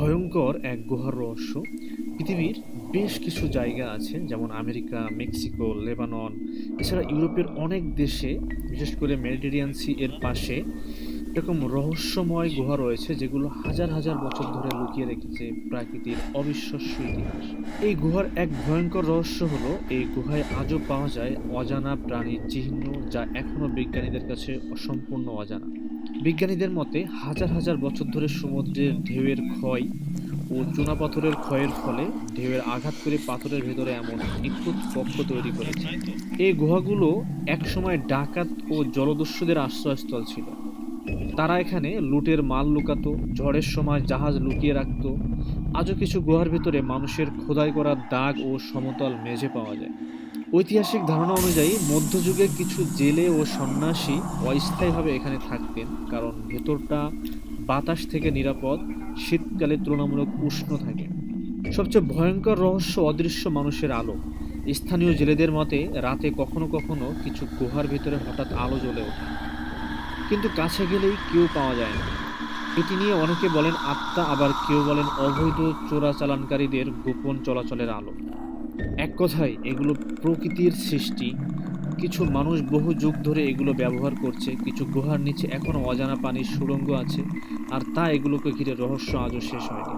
ভয়ঙ্কর এক গুহার রহস্য। পৃথিবীর বেশ কিছু জায়গা আছে, যেমন আমেরিকা, মেক্সিকো, লেবানন, এছাড়া ইউরোপের অনেক দেশে, বিশেষ করে মেডিটেরিয়ান সি এর পাশে এরকম রহস্যময় গুহা রয়েছে, যেগুলো হাজার হাজার বছর ধরে লুকিয়ে রেখেছে প্রাকৃতির অবিশ্বাস্য ইতিহাস। এই গুহার এক ভয়ঙ্কর রহস্য হলো, এই গুহায় আজও পাওয়া যায় অজানা প্রাণীর চিহ্ন, যা এখনো বিজ্ঞানীদের কাছে অসম্পূর্ণ অজানা। বিজ্ঞানীদের মতে হাজার হাজার বছর ধরে সমুদ্রের ঢেউয়ের ক্ষয় ও চুনাপাথরের ক্ষয়ের ফলে ঢেউয়ের আঘাত করে পাথরের ভেতরে এমন নিখুঁত কক্ষ তৈরি করেছে। এই গুহাগুলো একসময় ডাকাত ও জলদস্যুদের আশ্রয়স্থল ছিল। তারা এখানে লুটের মাল লুকাতো, ঝড়ের সময় জাহাজ লুকিয়ে রাখতো। আজও কিছু গুহার ভেতরে মানুষের খোদাই করা দাগ ও সমতল মেঝে পাওয়া যায়। ঐতিহাসিক ধারণা অনুযায়ী মধ্যযুগে কিছু জেলে ও সন্ন্যাসী অস্থায়ীভাবে এখানে থাকতেন, কারণ ভেতরটা বাতাস থেকে নিরাপদ, শীতকালে তুলনামূলক উষ্ণ থাকে। সবচেয়ে ভয়ঙ্কর রহস্য অদৃশ্য মানুষের আলো। স্থানীয় জেলেদের মতে রাতে কখনো কখনো কিছু গুহার ভিতরে হঠাৎ আলো জ্বলে ওঠে, কিন্তু কাছে গেলেই কেউ পাওয়া যায় না। এটি নিয়ে অনেকে বলেন আত্মা, আবার কেউ বলেন অবৈধ চোরাচালানকারীদের গোপন চলাচলের আলো। এক কথায় এগুলো প্রকৃতির সৃষ্টি। কিছু মানুষ বহু যুগ ধরে এগুলো ব্যবহার করছে। কিছু গুহার নিচে এখনো অজানা পানির সুড়ঙ্গ আছে, আর তা এগুলোকে ঘিরে রহস্য আজও শেষ হয়নি।